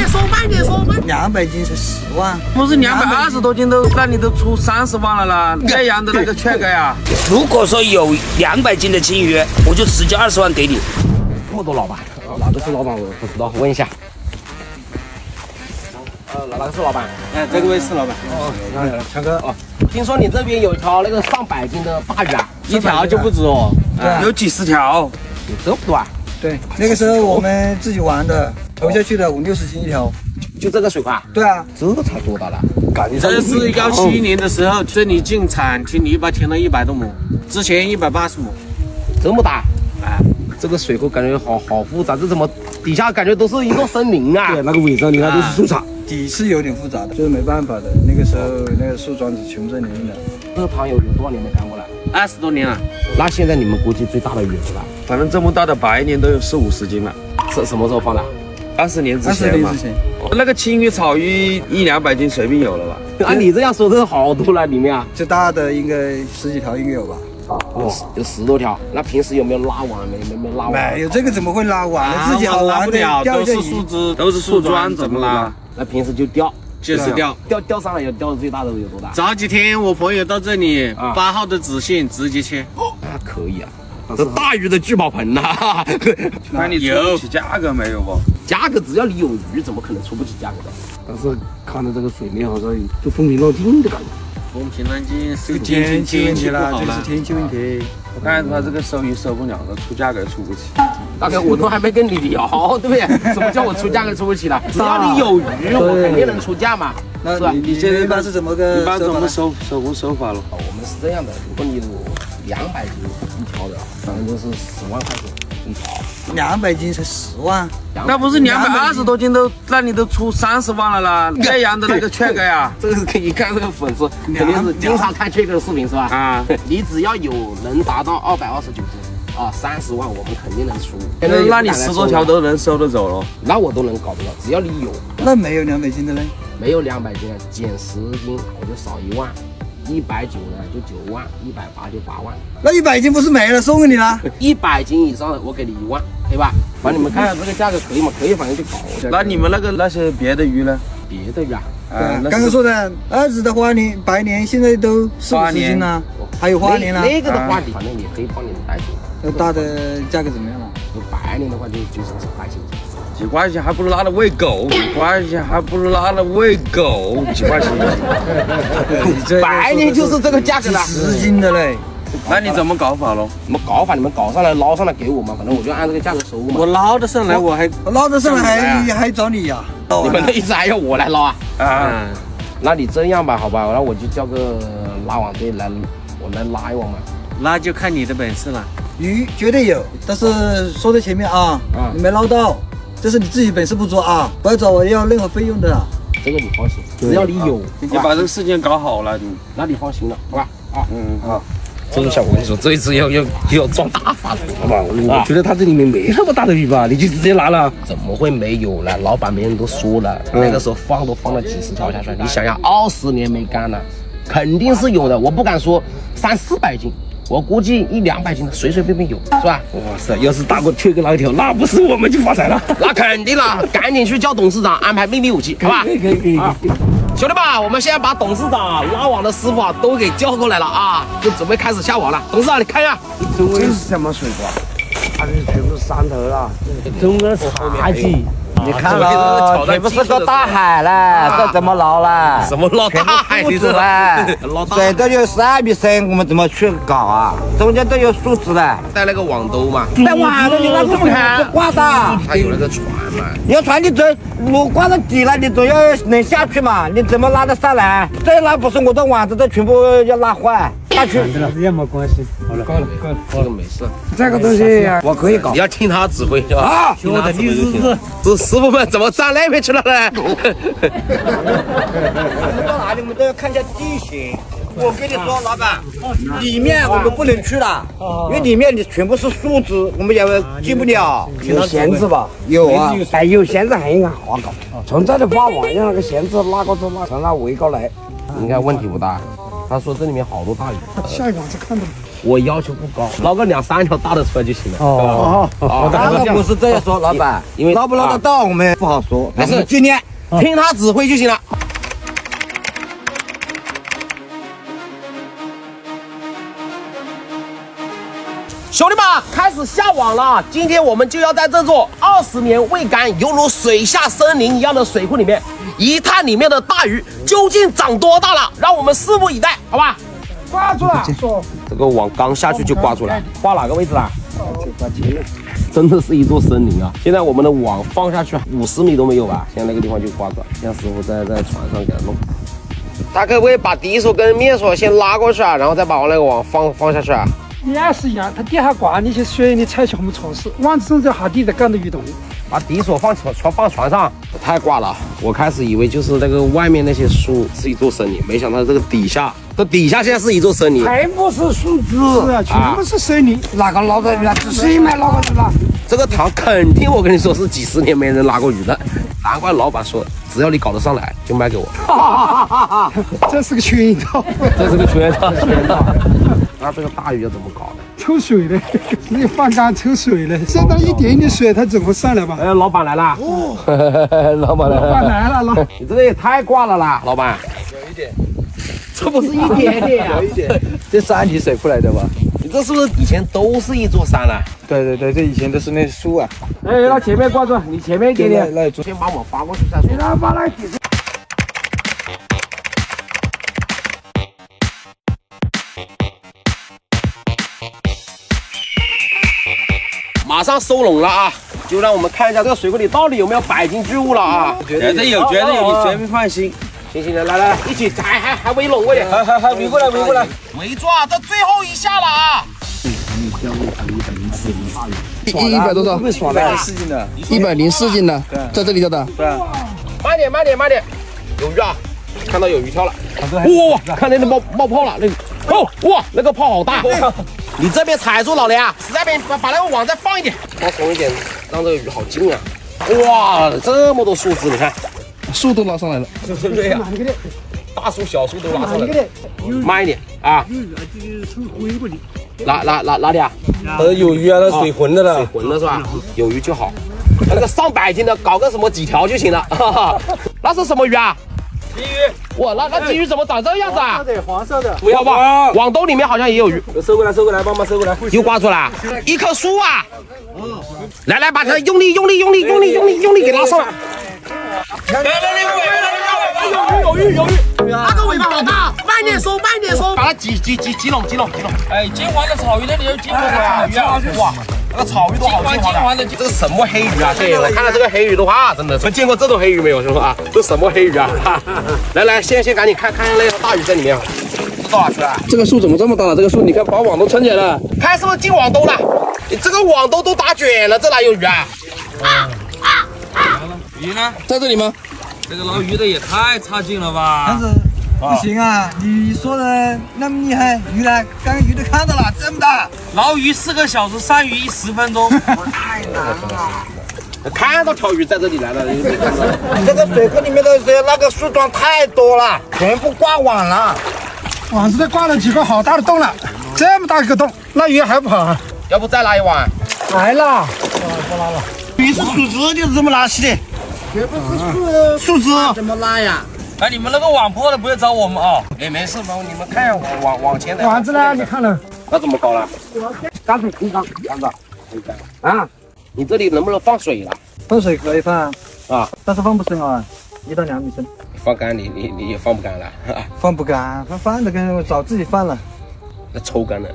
说慢点说慢。200斤才10万，不是220多斤都，那你都出30万了啦，这样的那个缺额呀。如果说有200斤的金鱼，我就直接20万给你。这么多老板，哪个是老板我不知道，问一下。哪个是老板？哎，这位是老板。哦，强哥哦，听说你这边有一条那个上百斤的大鱼啊，一条就不止哦，有几十条。有这么多啊？对，那个时候我们自己玩的，投下去的50-60斤一条。就这个水块？对啊，这才多大了？这是17年的时候，这里进产停泥巴停了100多亩，之前180亩。这么大？哎，这个水库感觉好复杂，这怎么底下感觉都是一座森林啊？对，那个尾上你看都是树草。底是有点复杂的，就是没办法的。那个时候那个树桩子全部在里面的。这个塘有多少年没干过了？20多年了。那现在你们估计最大的鱼是吧？反正这么大的白年都有40-50斤了。是什么时候放的？20年之前嘛。那个青鱼、草鱼100-200斤随便有了吧？按你这样说，这是好多了里面啊。最大的应该10几条应该有吧？哦，有10多条。那平时有没有拉网？没有拉网？没有，这个怎么会拉网呢？自己好玩的，都是树枝，都是树桩，怎么拉？那平时就钓，就是钓上来有钓的最大的有多大？早几天我朋友到这里，8号的直线直接切。那可以啊，这大鱼的聚宝盆呐。那你出不起价格没有不？价格只要你有鱼，怎么可能出不起价格的？但是看着这个水面好像就风平浪静的感觉。风平浪静，这个天气问题了，这是天气问题。我看他这个收鱼收不了了，出价格出不起。大哥，我都还没跟你聊，对不对？什么叫我出价格出不起了？只要你有鱼，我肯定能出价嘛，是吧？你现在一般是怎么个？一般怎么收法了？我们是这样的，如果你有200斤一条的，反正就是10万块钱一条。200斤才10万，那不是220多斤都，那你都出30万了啦，这样的那个缺额呀。这个可以看这个粉丝，肯定是经常看缺额的视频是吧？啊，你只要有能达到229斤。30万我们肯定能出，那你10多条都能收得走了，那我都能搞得了，只要你有。那没有200斤的嘞？没有200斤的，减10斤我就少1万，190呢就9万，180就8万。那100斤不是没了，送给你了？100斤以上的我给你1万，对吧？反正你们看看这个价格可以吗？可以，反正就搞。那你们那些别的鱼呢？别的鱼啊？刚刚说的儿子的花鲢、白鲢现在都40-50斤了，还有花鲢了。那个的话，反正也可以帮你们带走。那大的价格怎么样了？有白鲢的话就几块钱，几块钱还不如拿来喂狗，几块钱还不如拿来喂狗，几块钱。白鲢就是这个价格了，10斤的嘞。那你怎么搞法喽？怎么搞法？你们搞上来捞上来给我嘛，反正我就按这个价格收嘛。我捞得上来，我还捞得上来还找你呀？你们的意思还要我来捞啊？啊，那你这样吧，好吧，那我就叫个拉网队来，我来拉一网嘛。那就看你的本事了。鱼绝对有，但是说在前面啊，你没捞到，这是你自己本事不足啊，不要找我要任何费用的。这个你放心，只要你有，你把这个事情搞好了，那你放心了，好吧？好。这一下我跟你说，这一次要撞大发了，好吧？我觉得他这里面没那么大的鱼吧，你就直接拿了。怎么会没有呢？老板们人都说了，那个时候放了几十条下去，你想想，20年没干了，肯定是有的。我不敢说300-400斤。我估计100-200斤的随随便便有，是吧？哇塞，要是大过缺个那一条，那不是我们就发财了。那肯定了，赶紧去叫董事长安排秘密武器，好吧？可以。兄弟们，我们现在把董事长拉网的师傅都给叫过来了啊，就准备开始下网了。董事长，你看看，这是什么水果？它这全部是山头了，整个茶几。你看了，这不是个大海了，这怎么捞了？什么捞大海？树枝了，水都有12米深，我们怎么去搞啊？中间都有树枝了，带那个网兜嘛，带网兜你那怎么看？挂的，还有那个船嘛。你要船你我挂到底了，你总要能下去嘛？你怎么拉得上来？这拉不是我的网子，这全部要拉坏。下去，也没关系。好了，够了，这个没事。这个东西我可以搞。你要听他指挥，是吧？啊，兄弟，你试试。这师傅们怎么站那边去了呢？到哪里我们都要看一下地形。我跟你说，老板，里面我们不能去了，因为里面你全部是树枝，我们也进不了。有钳子吧？有啊，哎，有钳子还应该好搞。从这里发网，让那个钳子拉过去，拉从那围过来，应该问题不大。他说这里面好多大鱼。下一网是看到。我要求不高，捞个2-3条大的出来就行了。哦，当然不是这样说，老板，因为捞不捞得到我们不好说，没事我们尽量。听他指挥就行了。兄弟们，开始下网了！今天我们就要在这座20年未干、犹如水下森林一样的水库里面，一探里面的大鱼究竟长多大了，让我们拭目以待，好吧？挂住了，这个网刚下去就挂住了，挂哪个位置啦？真的是一座森林啊！现在我们的网放下去50米都没有吧？现在那个地方就挂住了，让师傅在船上给它弄。他可不可以把底锁跟面锁先拉过去啊，然后再把我那个网放下去啊？也是一样，它底下挂那些水，你踩去我们戳死，网子在下底在赶着鱼动。把底锁放船上，太挂了！我开始以为就是那个外面那些树是一座森林，没想到这个底下现在是一座森林。全部是树枝，是啊，全部是森林。哪个捞的鱼啊？谁买捞过去了？这个塘肯定我跟你说是几10年没人拉过鱼的，难怪老板说只要你搞得上来就卖给我。这是个圈套，这是个圈套。那这个大鱼要怎么搞呢？抽水的，那个放缸抽水的，剩到一点点水，它怎么上来吧？哎，老板来了！老板来了！老板来了，你这个也太挂了啦，老板。有一点，这不是一点点啊，有一点。这山体水库来的吧？你这是不是以前都是一座山啊？对，这以前都是那树啊。哎，那前面挂住，你前面一点点。来，先把我发过去再说。然后把那个底子。马上收拢了啊！就让我们看一下这个水库里到底有没有百斤巨物了啊！绝对有，你绝对放心。行，来，一起还围拢过去，还围过来，围住啊！这最后一下了啊100多少104斤的？104斤的，在这里钓的。对啊。慢点，有鱼啊！看到有鱼跳了，哇！看那冒泡了，那个哇，那个泡好大！你这边踩住老梁，那边把那个网再放一点，放松一点，让这个鱼好进啊！哇，这么多树枝，你看，树都拉上来了，对呀，大树小树都拉上来了，慢一点啊！哪里啊？有鱼啊，那水浑的了，浑了是吧？有鱼就好，那个上百斤的搞个什么几条就行了，哈哈。那是什么鱼啊？鲫鱼。哇，那鲫鱼怎么长这样子啊？黄色的。不要吧，网兜里面好像也有鱼。收过来，帮忙收过来。又挂住了，一棵树啊！来，把它用力给拉上来。有鱼！那个尾巴好大，慢点收，把它挤拢。哎，金黄的草鱼那里有金黄的草鱼啊！哇，那个草鱼都好金黄的。这个什么黑鱼啊？对，我看到这个黑鱼的话，真的，见过这种黑鱼没有？是不是啊？这什么黑鱼啊？来，先赶紧看那条大鱼在里面。这到哪去了？这个树怎么这么大了？这个树你看把网都撑起来了。看是不是进网兜了？你这个网兜都打卷了，这哪有鱼啊？鱼呢？在这里吗？这个捞鱼的也太差劲了吧！不行啊！你说的那么厉害，鱼呢？刚刚鱼都看到了，这么大。捞鱼4个小时，上鱼10分钟，太难了。看到条鱼在这里来了，这个水库里面的那个树桩太多了，全部挂网了。网子都挂了几个好大的洞了，这么大一个洞，那鱼还不跑啊？要不再拉一网？来了，鱼是树枝，你是怎么拉起的？全部是树枝怎么拉呀？哎，你们那个网破了，不要找我们啊！哎，没事，你们看一下往前的网子呢？你看了？那怎么搞了？干脆空缸，这样子。啊，你这里能不能放水了？放水可以放啊，但是放不深啊，1到2米深。放干你也放不干了，放不干，放的跟找自己放了，那抽干了，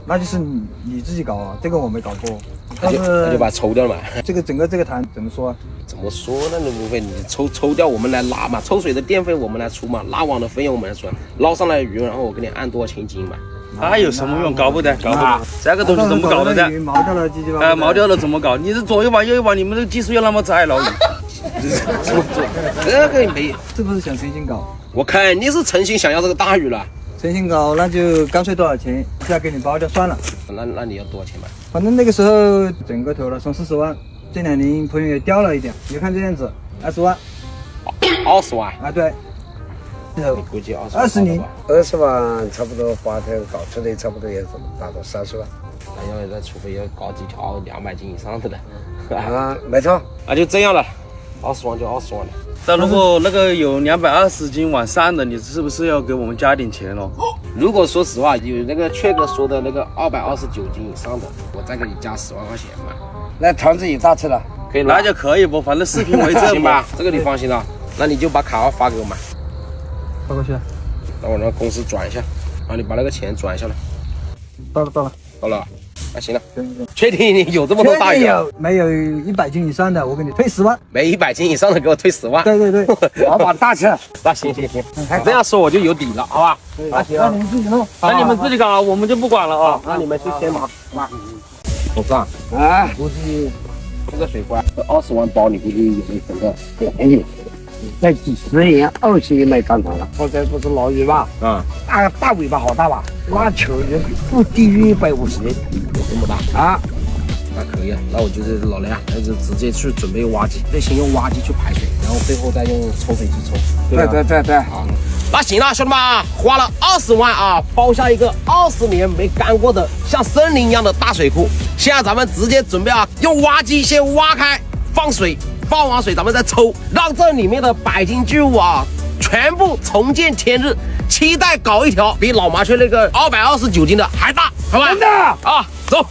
那就是你自己搞啊，这个我没搞过。那就把它抽掉了嘛。这个整个这个潭怎么说啊？怎么说呢？那无非你抽掉，我们来拉嘛，抽水的电费我们来出嘛，拉网的费用我们来出，捞上来的鱼，然后我给你按多少钱斤嘛。那有什么用？搞不得。这个东西怎么搞的的？毛掉了，鸡鸡吧。毛掉了怎么搞？你这左右把右右把，你们这个技术要那么窄捞鱼？这个没，是不是想诚心搞？我肯定是诚心想要这个大鱼了。诚心搞，那就干脆多少钱，再给你包掉算了。那你要多少钱嘛？反正那个时候整个投了送40万，这2年朋友也掉了一点，你看这样子，20万。20万啊？对。估计20年20万差不多花头搞出的差不多也达到30万。那要除非要搞几条200斤以上的了。啊，没错。那就这样了，20万就20万了。但如果那个有220斤往上的，你是不是要给我们加点钱咯？如果说实话，有那个雀哥说的那个229斤以上的，我再给你加10万块钱嘛。那团子有大吃了，可以那就可以不，反正视频为证行吧，这个你放心了。那你就把卡号发给我们，发过去了。那我让公司转一下，然后你把那个钱转下来。到了。到了，那行了。确定你有这么多大鱼？没有100斤以上的，我给你退10万。没100斤以上的给我退10万。对，老板大吃。那行，这样说我就有底了，好吧？那行，那你们自己弄。那你们自己搞啊，我们就不管了啊。那你们就先忙。董事长，估计这个水瓜20万包，你估计有没有整个？便宜，在几10年、20年没干它了。或者不是老鱼吧？大尾巴好大吧？那球也不低于150，这么大啊？那可以，那我就是老雷啊，那就直接去准备挖机，先用挖机去排水，然后最后再用抽水机抽。对。好，那行了，兄弟们啊，花了20万啊，包下一个20年没干过的像森林一样的大水库。现在咱们直接准备啊，用挖机先挖开，放水，放完水咱们再抽，让这里面的百斤巨物啊全部重见天日。期待搞一条比老麻雀那个229斤的还大，好吧？真的啊，走。